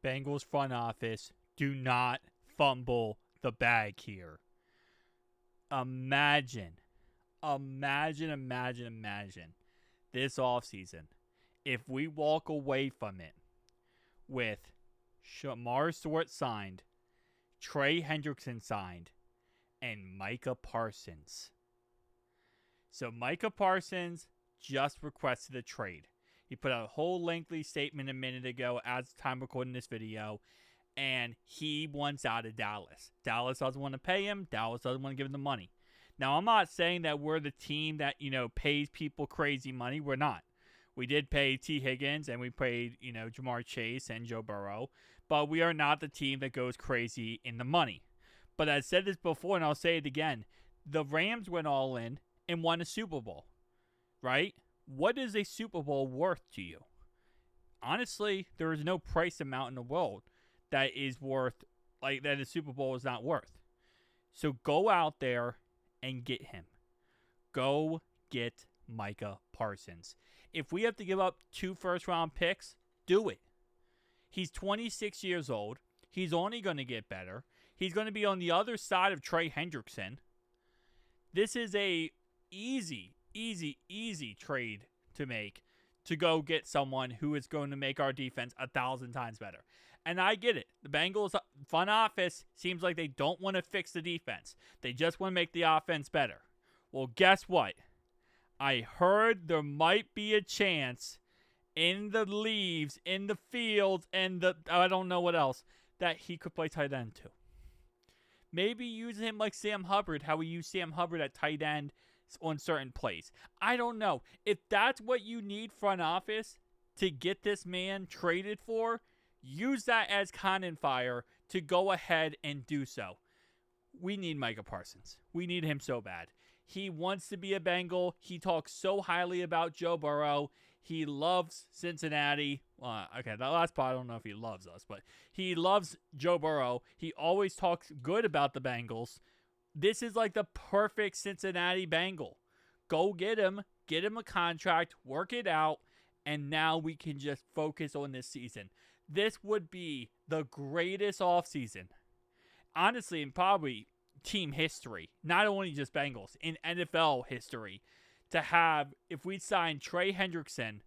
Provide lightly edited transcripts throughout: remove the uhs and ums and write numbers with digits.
Bengals front office, do not fumble the bag here. Imagine this offseason if we walk away from it with Shamar Stewart signed, Trey Hendrickson signed, and Micah Parsons. So Micah Parsons just requested a trade. He put out a whole lengthy statement a minute ago as the time recording this video, and he wants out of Dallas. Dallas doesn't want to pay him. Dallas doesn't want to give him the money. Now, I'm not saying that we're the team that, pays people crazy money. We're not. We did pay T. Higgins, and we paid, Jamar Chase and Joe Burrow, but we are not the team that goes crazy in the money. But I said this before, and I'll say it again. The Rams went all in and won a Super Bowl, right? What is a Super Bowl worth to you? Honestly, there is no price amount in the world that is worth, that a Super Bowl is not worth. So go out there and get him. Go get Micah Parsons. If we have to give up 2 first-round picks, do it. He's 26 years old. He's only going to get better. He's going to be on the other side of Trey Hendrickson. This is a easy trade to make to go get someone who is going to make our defense 1,000 times better. And I get it. The Bengals front office seems like they don't want to fix the defense. They just want to make the offense better. Well, guess what? I heard there might be a chance in the leaves, in the fields, and I don't know what else, that he could play tight end too. Maybe use him like Sam Hubbard, how we use Sam Hubbard at tight end on certain plays. I don't know. If that's what you need front office to get this man traded for, use that as cannon fire to go ahead and do so. We need Micah Parsons. We need him so bad. He wants to be a Bengal. He talks so highly about Joe Burrow. He loves Cincinnati. Okay, that last part, I don't know if he loves us, but he loves Joe Burrow. He always talks good about the Bengals. This is like the perfect Cincinnati Bengal. Go get him a contract, work it out, and now we can just focus on this season. This would be the greatest offseason, honestly, in probably team history, not only just Bengals, in NFL history, to have, if we sign Trey Hendrickson,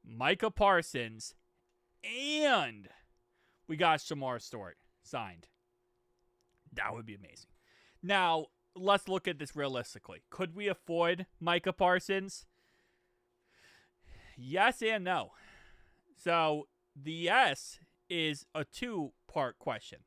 Micah Parsons, and we got Shamar Stewart signed. That would be amazing. Now, let's look at this realistically. Could we afford Micah Parsons? Yes and no. So, the yes is a 2-part question.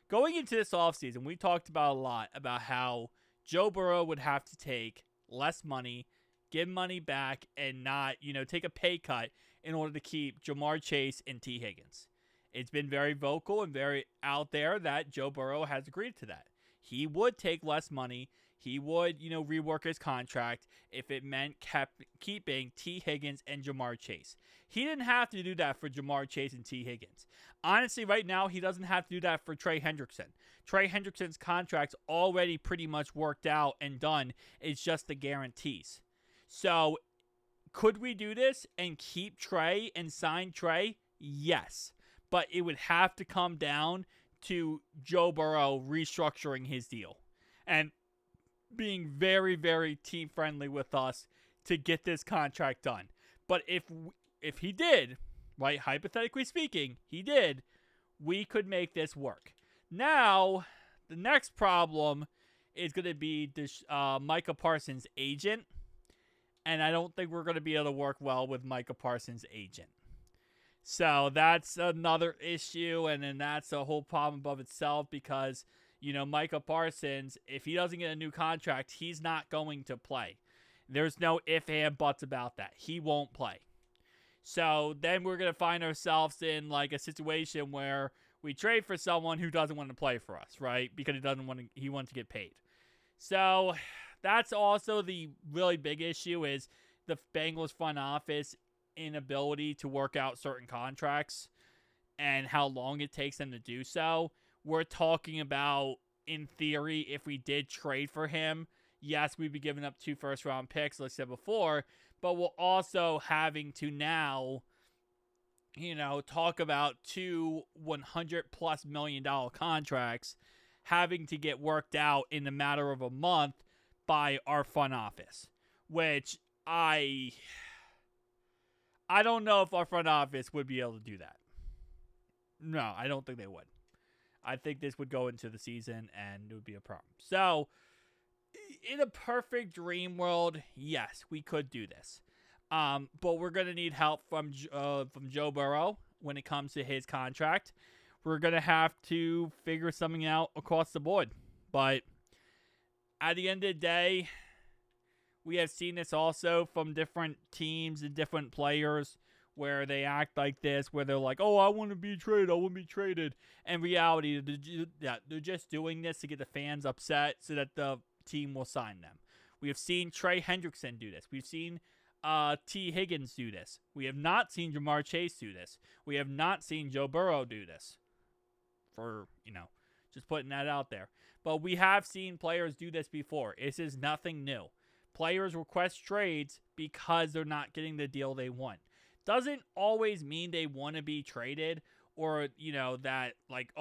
Going into this offseason, we talked about a lot about how Joe Burrow would have to take less money, give money back, and not, take a pay cut in order to keep Jamar Chase and T. Higgins. It's been very vocal and very out there that Joe Burrow has agreed to that. He would take less money. He would, rework his contract if it meant keeping T. Higgins and Jamar Chase. He didn't have to do that for Jamar Chase and T. Higgins. Honestly, right now, he doesn't have to do that for Trey Hendrickson. Trey Hendrickson's contract's already pretty much worked out and done. It's just the guarantees. So, could we do this and keep Trey and sign Trey? Yes. But it would have to come down to Joe Burrow restructuring his deal and being very, very team-friendly with us to get this contract done. But if he did, right, hypothetically speaking, he did, we could make this work. Now, the next problem is going to be this Micah Parsons' agent, and I don't think we're going to be able to work well with Micah Parsons' agent. So that's another issue, and then that's a whole problem above itself because, Micah Parsons, if he doesn't get a new contract, he's not going to play. There's no ifs, and buts about that. He won't play. So then we're going to find ourselves in like a situation where we trade for someone who doesn't want to play for us, right? Because he wants to get paid. So that's also the really big issue is the Bengals front office inability to work out certain contracts and how long it takes them to do so. We're talking about, in theory, if we did trade for him, yes, we'd be giving up 2 first-round picks, like I said before, but we're also having to now talk about two $100+ million contracts having to get worked out in a matter of a month by our front office, which I don't know if our front office would be able to do that. No, I don't think they would. I think this would go into the season and it would be a problem. So, in a perfect dream world, yes, we could do this. But we're going to need help from Joe Burrow when it comes to his contract. We're going to have to figure something out across the board. But at the end of the day, we have seen this also from different teams and different players where they act like this, where they're like, oh, I want to be traded, I want to be traded. In reality, they're just doing this to get the fans upset so that the team will sign them. We have seen Trey Hendrickson do this. We've seen T. Higgins do this. We have not seen Jamar Chase do this. We have not seen Joe Burrow do this. For, just putting that out there. But we have seen players do this before. This is nothing new. Players request trades because they're not getting the deal they want. Doesn't always mean they want to be traded or, that like,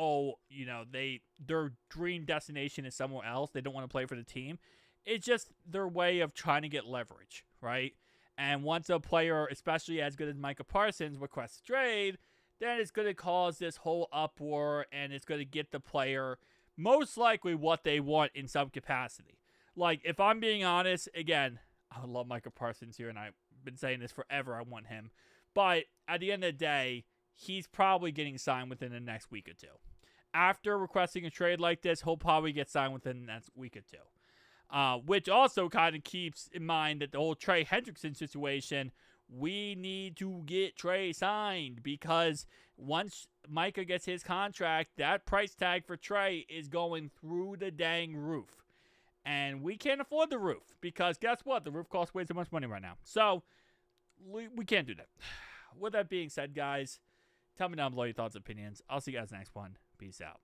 their dream destination is somewhere else. They don't want to play for the team. It's just their way of trying to get leverage, right? And once a player, especially as good as Micah Parsons, requests a trade, then it's going to cause this whole uproar and it's going to get the player most likely what they want in some capacity. Like, if I'm being honest, again, I love Micah Parsons here and I've been saying this forever. I want him. But at the end of the day, he's probably getting signed within the next week or two. After requesting a trade like this, he'll probably get signed within the next week or two. Which also kind of keeps in mind that the whole Trey Hendrickson situation, we need to get Trey signed because once Micah gets his contract, that price tag for Trey is going through the dang roof. And we can't afford the roof because guess what? The roof costs way too much money right now. So we can't do that. With that being said, guys, tell me down below your thoughts and opinions. I'll see you guys next one. Peace out.